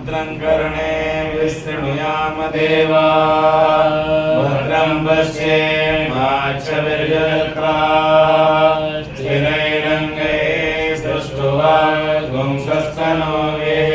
भद्रं कर्णे विष्णुयाम देवा भद्रं पश्येमाक्षभिर्यजत्राः स्थिरैरङ्गैः सुष्ठुवागुंसस्तनोभिः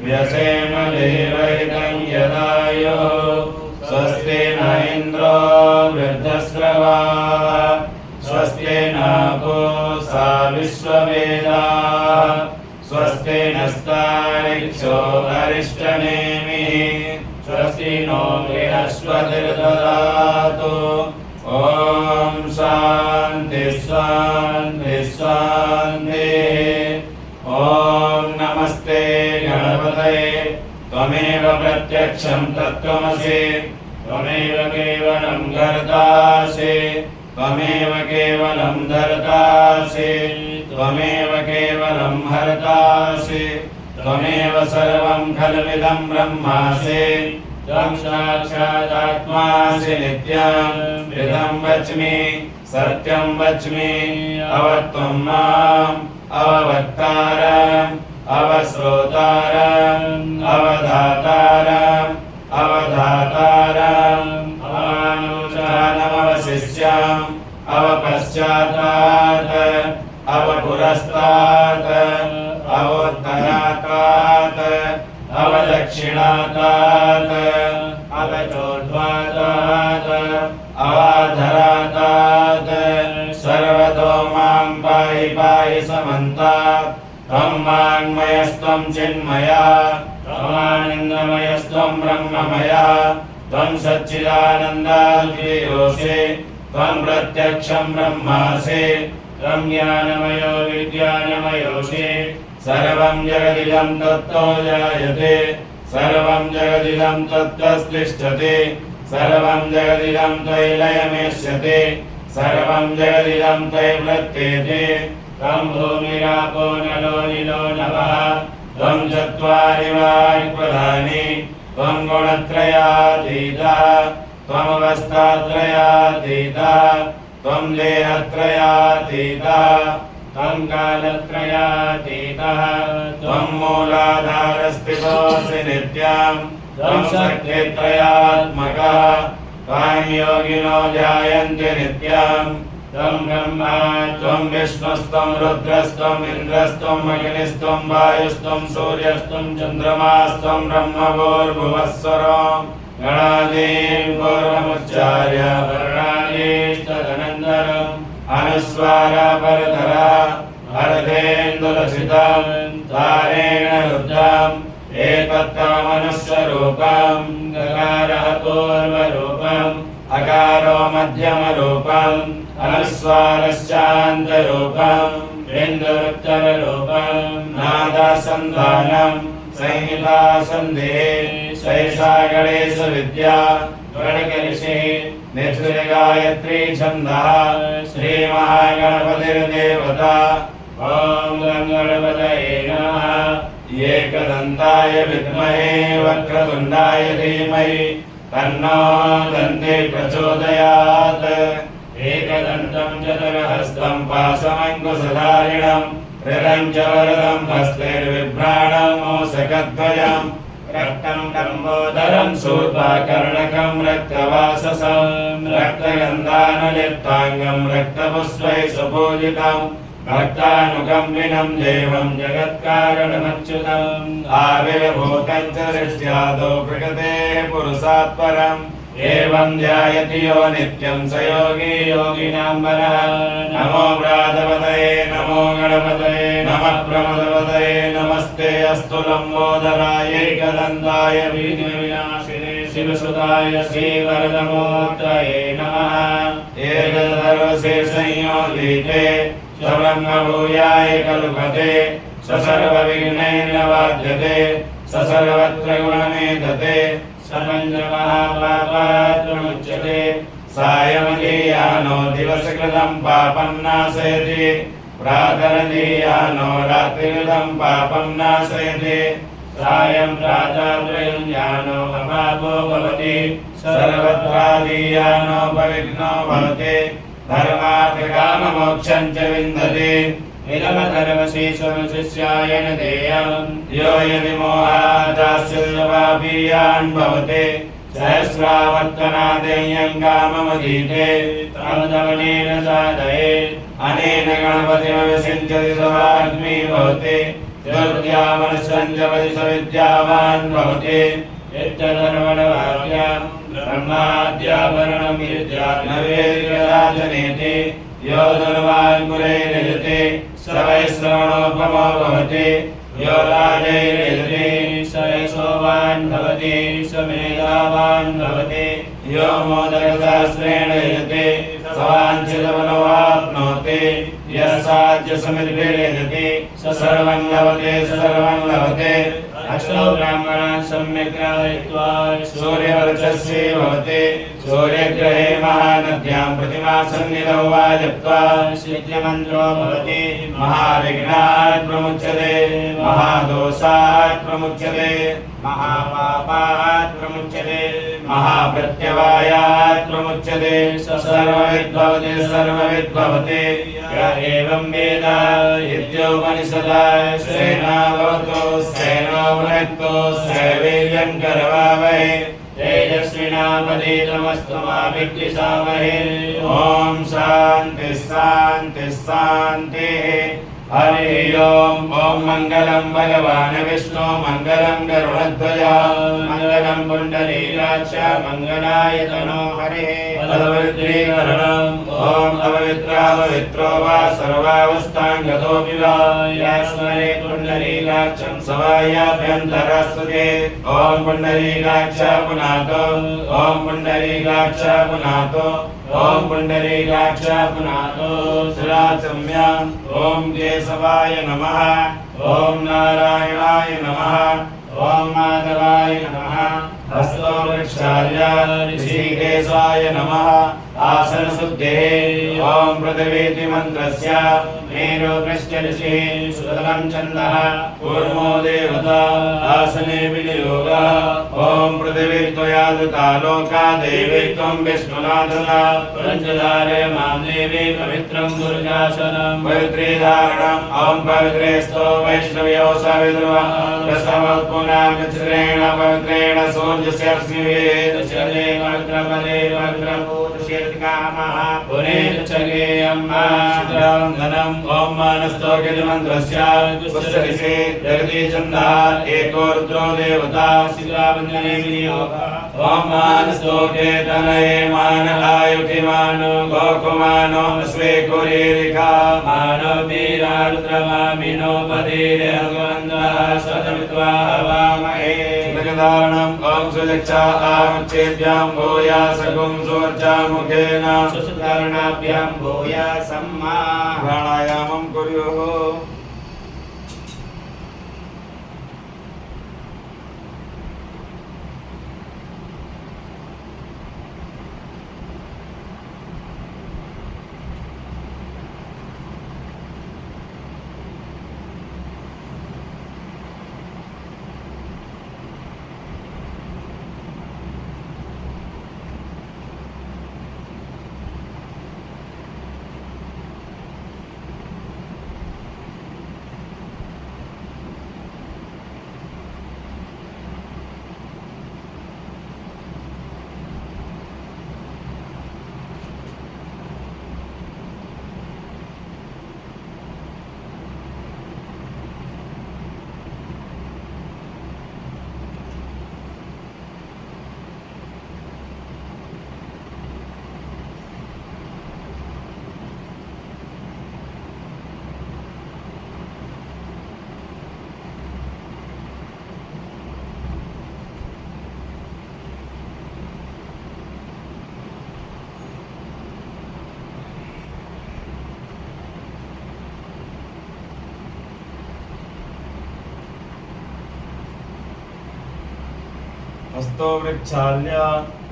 व्यसेम देवैतं यदायुः स्वस्ति न इन्द्रो वृद्धस्रवाः स्वस्ति न पूषा विश्ववेदाः स्वस्ति नस्तारिक्षो अरिष्टनेमिः स्वस्ति नो बृहस्पतिर्दधातु ॐ शान्ति शान्ति शान्तिः ॐ नमस्ते गणपतये त्वमेव प्रत्यक्षं तत्त्वमसि त्वमेव केवलं कर्तासि त्वमेव केवलं धर्तासि त्वमेव केवलं हर्तासि त्वमेव सर्वं खल्विदं ब्रह्मासि त्वं साक्षादात्मासि नित्यं ऋतं वच्मि सत्यं वच्मि अवत्वं माम् अववक्तारम् अवश्रोतारम् अवधातारम् अवधातारम् अवानुचानमवशिष्यम् अवपश्चातात् अवपुरस्तात् अवोत्तरातात् अवदक्षिणातात् अवचोर्ध्वातात् अवाधरातात् सर्वतो मां पाहि पाहि समन्तात् त्वं वाङ्मयस्त्वं चिन्मया त्वमानन्दमयस्त्वं ब्रह्ममया त्वं सच्चिदानन्दाद्वयोऽसि त्वं प्रत्यक्षं ब्रह्मासि त्वं ज्ञानमयो विज्ञानमयोऽसि सर्वं जगदिदं तत्तो जायते सर्वं जगदिदं तत्त्वस्तिष्ठति सर्वं जगदिदं त्वयि लयमेष्यति सर्वं जगदिदं त्वयि प्रत्येते त्वं भूमिरापो नलो निलो नभः त्वं चत्वारि वाक्पदानि त्वं गुणत्रयातीतः त्वमवस्थात्रयातीतः त्वं देहत्रयातीतः त्वं कालत्रयातीतः त्वं मूलाधारस्थितोऽसि नित्यं त्वं शक्तित्रयात्मकः त्वां योगिनो ध्यायन्ति नित्यं त्वं ब्रह्मा त्वं विष्णुस्त्वं रुद्रस्त्वम् इन्द्रस्त्वम् अग्निस्त्वं वायुस्त्वं सूर्यस्त्वं चन्द्रमास्त्वं ब्रह्मभूर्भुवस्वरो गणादीन् पूर्वमुच्चार्य वर्णादीस्तदनन्तरम् अनुस्वारा परतरा अर्धेन्दुलसितं तारेण रुद्धम् एकत्वमनुस्वरूपं गकारः पूर्वरूपम् अकारो मध्यमरूपम् अनुस्वारश्चान्तरूपम् बिन्दुरुत्तररूपम् नादासन्धानम् संहितासन्धिः सैषा गणेशविद्या गणकऋषिः निःश्रीगायत्री छन्दः श्रीमहागणपतिर्देवता ॐ गणपतये नमः एकदन्ताय विद्महे वक्रतुण्डाय धीमहि तन्नो दन्ते प्रचोदयात् एकदन्तं चतुर्हस्तं पाशमङ्कुशधारिणं ऋरं च वरदं हस्तैर्बिभ्राणं मूषकध्वजम् रक्तं लम्बोदरं शूर्पाकर्णकं रक्तवाससं रक्तगन्धानुलिप्ताङ्गं रक्तपुष्पैः सुपूजितं भक्तानुकम्पिनं देवं जगत्कारणमच्युतम् आविर्भूतं च सृष्ट्यादौ प्रकृतेः पुरुषात् परम् एवं ध्यायति यो नित्यं स योगी योगिनां वरः नमो व्रातपतये नमो गणपतये नमः प्रमदपतये नमस्ते अस्तु लम्बोदराय एकदन्ताय विघ्नविनाशिने शिवसुताय श्रीवरदमूर्तये नमः एकदर्वशेषंयोगीते ब्रह्मभूयाय कल्पते स सर्वविघ्नैर्नवाद्यते स सर्वत्र गुणमेधते समञ्जमहापापात्मुच्यते सायमदीयानो दिवसकृतं पापं नाशयति प्रातरदीयानो रात्रिकृतं पापं नाशयति सायं प्रातःत्रयं यानो अपापो भवति सर्वत्रादीयानो पविघ्नो भवति धर्मार्थकाममोक्षं च विन्दति इदमधर्मशीर्षमशिष्याय न देयम् यो यदि मोहादास्यवापीयान् भवते सहस्रावर्तनादेयं काममधीते तमदवनेन साधये अनेन गणपतिमविषिञ्चति सवाग्मी भवति दुर्द्यामनसञ्जपति सविद्यावान् भवति यच्चधर्मणवाक्यं ब्रह्माद्याभरणमिर्जानवेद्यराजनेति यो दुर्वाङ्कुरैर्यजते स वै श्रवणोपमो भवति यो राजैर्यजते स यशोवान् भवति स मेधावान् भवति यो मोदकसहस्रेण यजते स वाञ्छितमनोवाप्नोति यः साध्यसमिद्भिर्यजति स सर्वं लभते अक्षो ब्राह्मणान् सम्यक् ग्राहयित्वा सूर्यवर्चस्वी भवति सूर्यग्रहे महानद्यां प्रतिमासन्निधौ वा जप्त्वा सिद्ध्यमन्त्रो भवति महाविघ्नात् प्रमुच्यते महादोषात् प्रमुच्यते महापापात् प्रमुच्यते महाप्रत्यवायात् प्रमुच्यते सर्वविद् भवति य एवं वेद इत्योपनिषदा सेना भवतु सेनो भुनक्तु सैवीर्यं करवावहै तेजस्विनावधीतमस्तु मा विद्विषावहै ॐ शान्तिः शान्तिः शान्तिः हरि ओम मंगलम भगवान विष्णु मंगलम गरुड़ध्वज मंगलम पुंडरीकाक्ष मंगलायतनो हरे पवित्रीकरणम् ओम अपवित्रो वा सर्वावस्थांगतोऽपि वा यस्मरे पुंडरीकाक्षं सवायाभ्यन्तरस्तुते ओम पुंडरीकाक्ष पुनातो ओम पुंडरीकाक्ष पुनातो ओम पुंडरीकाक्ष पुनातो श्रीराचम्या ओम केशवाय नमः ओम नारायणाय नमः ओम माधवाय नमः हस्तो वृक्षाय ऋषिकेशाय नमः आसन शुद्धे ओम पृथिवीति मंत्रस्य मेरो पृष्ठ ऋषिः सुतलं छन्दः कूर्मो देवता आसने विनियोगः ओम पृथिवी त्वया धृता लोका देवी त्वं विष्णुना धृता पञ्चधारे मां देवी पवित्रं दुर्गासनं पवित्रे धारणम् ओम पवित्रेस्तो वैष्णव्यो सविद्रुवः रसवत्पुनां चित्रेण पवित्रेण सूर्यस्यर्ष्मिवेद चले वक्रपदे वक्रपूर्णशीर्षकामः पुनेच्छगेयम् धनम् ओम मानस्तोकित मंत्रस्य पुष्परिषे जगदीशन्दः एको रुद्रो देवता शिलावन्दने विनियोगः ओम मानस्तोके तनये मान आयुधिमानो गोकुमानो स्वे कुरीरिका मानो वीरा रुद्रमामिनो पदीरे भगवन्तः सदमित्वा हवामहे धारणम् ओम सुजक्षा आमुच्चेभ्यां भूयासगुं सुवर्चामुखेन सुधारणाभ्यां भूयासम्मा प्राणायामं कुर्युः हस्तो वृक्षाल्य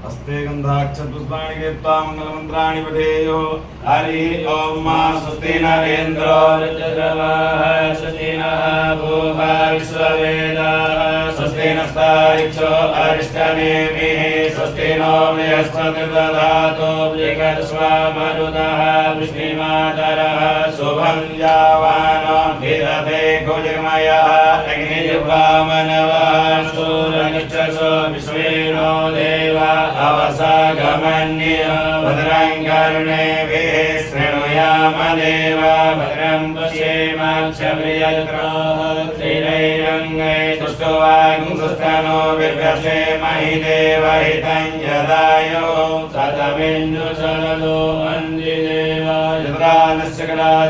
हस्ते गन्धाक्षपुष्पाणि कृत्वा मङ्गलमन्त्राणि पठेयुः हरि ओम मा स्वस्ति न इन्द्रो ऋतुर्वः स्वस्ति नः भूमा विश्ववेदाः स्वस्ति नस्तारिक्षो अरिष्टनेमिः स्वस्ति नो बृहस्पतिर्दधातु बृहस्पतिर्मरुतः वृष्णिमातरः शुभं यावान् वसागमन्यो भद्रं कर्णेभिः शृणुयाम देवा भद्रं पश्येमाक्षभिर्यजत्राः स्थिरैरङ्गैः तुष्टुवागुंसुस्तनो बिभ्यसेमहि देवहितं यदायो सतमिन्दुसरलो अन्दिदेवाय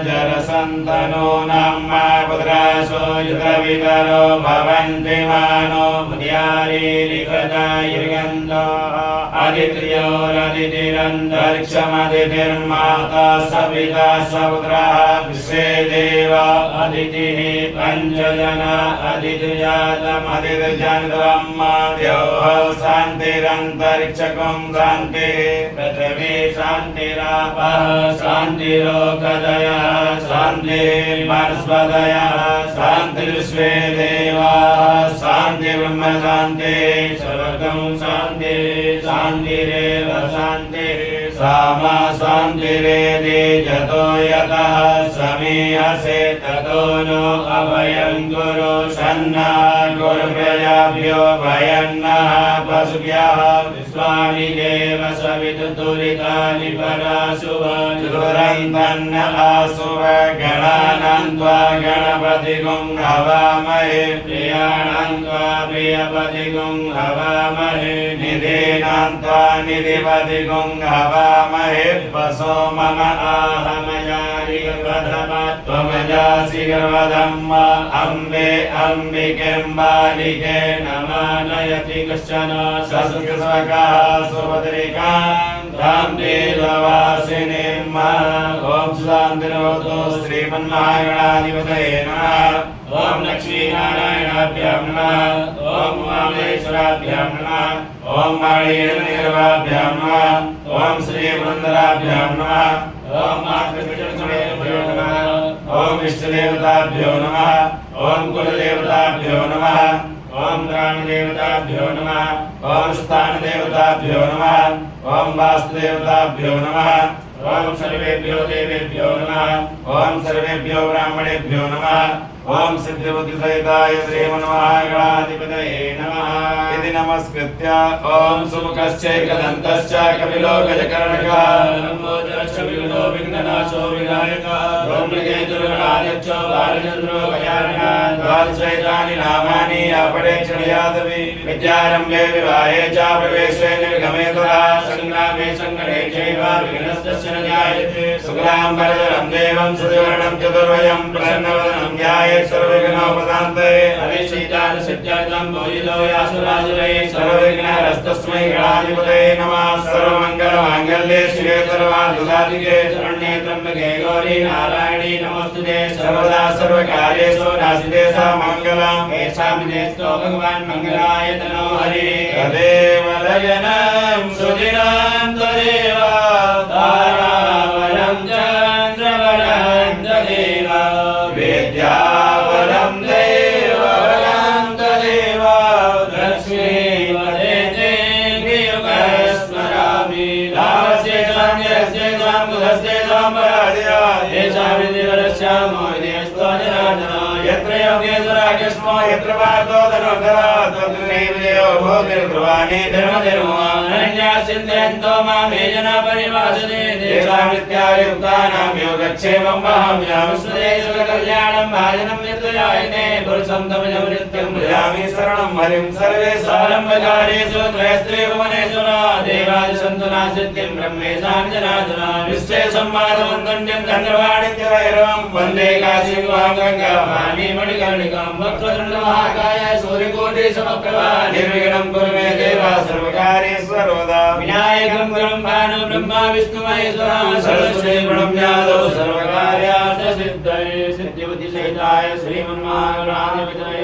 जरसन्तनो नाम्मा पुत्रासो युतवितरो भवन्ति मानो मुद्यारीरिकदायिर्गन्धः अदितियोरदितिरन्तरिक्षमदितिर्माता सविता सपुत्रः विश्वे देवा अदितिः पञ्चजना अदितिजातमदितिजनितवम्मा द्यौः शान्तिरन्तरिक्षकं शान्तिः पृथिवी शान्तिरापः शान्तिरोकदयः शान्तिर्वनस्पतयः शान्तिर्विश्वे देवाः शान्तिर्ब्रह्म शान्तिः सर्वगं शान्तिः शान्तिरेव शान्तिः सामा शान्तिरेति जतो यतः समीहसे ततो नो अभयं कुरु सन्नः कुरु प्रजाभ्यो भयन्नः पशुभ्यः विश्वानि देव सवितुरितानि पराशुभचतुरन्तन्न आशुभ गणानां त्वा गणपतिगुं हवामहे प्रियाणां त्वा प्रियपतिगुं हवामहे निधीनां त्वा निधिपतिगुं हवामहे वसो मम आहमयानि गर्भधमः त्वमजासि गर्भधम्म अम्बे अम्बिकें बालिके नमानयति कश्चन सस्कृतस्वकः सुभद्रिकां तां देववासिनीम् ॐ शान्तिर्भवतु श्रीमन्महागणाधिपतये नमः ॐ लक्ष्मीनारायणाभ्यां नमः ॐ उमामहेश्वराभ्यां नमः ॐ वाणीर्निर्वाभ्यां नमः ॐ श्रीवृन्दराभ्यां नमः ॐ मातृपितृभ्यो नमः ॐ इष्टदेवताभ्यो नमः ॐ कुलदेवताभ्यो नमः ॐ ग्रामदेवताभ्यो नमः ॐ स्थानदेवताभ्यो नमः ॐ वास्तुदेवताभ्यो नमः ॐ सर्वेभ्यो देवेभ्यो नमः ॐ सर्वेभ्यो ब्राह्मणेभ्यो नमः ॐ सिद्धिबुद्धिसहिताय श्रीमन्महागणाधिपतये नमः इति नमस्कृत्य ॐ सुमुखश्चैकदन्तश्च कपिलो गजकर्णकः लम्बोदरश्च विघ्नो विघ्ननाशो विनायकः ब्रह्मकेतुर्गणाध्यक्षो बालचन्द्रो गजाननः द्वादशैतानि नामानि आपणे क्षणयादवि विद्यारम्भे विवाहे च प्रवेशे निर्गमे तथा सङ्ग्रामे सङ्कटे चैव विघ्नस्तस्य न जायते शुक्लाम्बरधरं देवं सतिवर्णं चतुर्भुजं प्रसन्नवदनं ध्यायेत् सर्वविघ्नोपशान्तये अविषितार्थसिद्ध्यर्थं भूयितो यासुरासुरे सर्वविघ्नहरस्तस्मै गणाधिपतये नमः सर्वमङ्गलमाङ्गल्ये शिवे सर्वार्थसाधिके शरण्ये त्र्यम्बके गौरी नारायणी नमोस्तुते सर्वदा सर्वकार्येषु नास्ति मङ्गलम् येषामिदेस्तो भगवान् मङ्गलाय तनो हरिः तदेव लयनं सुदिनं तदेव तारावरं चन्द्रवरं तदेव विद्यावरं देववरं तदेव लक्ष्मीपदे देवीयुगस्मरामि लाभस्य सान्यस्य साम्बुधस्य साम्बराध्या येषां विधिवरस्य मोहिनीस्तो जनार्दन यत्र योगेश्वरः कृष्णो यत्र पार्थो धनुर्धरः तत्र देवदेवो भूतिर्ध्रुवाणि धर्मधर्मो अनन्यासिद्ध्यन्तो मामे जना परिभाषते देवामित्यायुक्तानां योगक्षेमं वहाम्यामि सुदेशकल्याणं भाजनं यत्तजायते पुरुषं तमजमृत्यं भजामि शरणं हरिं सर्वेषां भजारेषु त्रयस्त्रिभुवनेश्वर देवादिसन्तु नासिद्धिं ब्रह्मेशां जनार्दन विश्वेशम्मादमन्तुण्यं चन्द्रवाणिज्यवैरवं वन्दे काशीं गङ्गावाणी मणिकर्णिकां वक्रतुण्डमहाकाय सूर्यकोटिसमप्रभा निर्विघ्नं कुरु मे देव सर्वकार्येषु सर्वदा विनायकं गुरुं भानु ब्रह्मा विष्णु महेश्वरः सरस्वती प्रणम्यादौ सर्वकार्यार्थसिद्धये सिद्धिबुद्धिसहिताय श्रीमन्महागणाधिपतये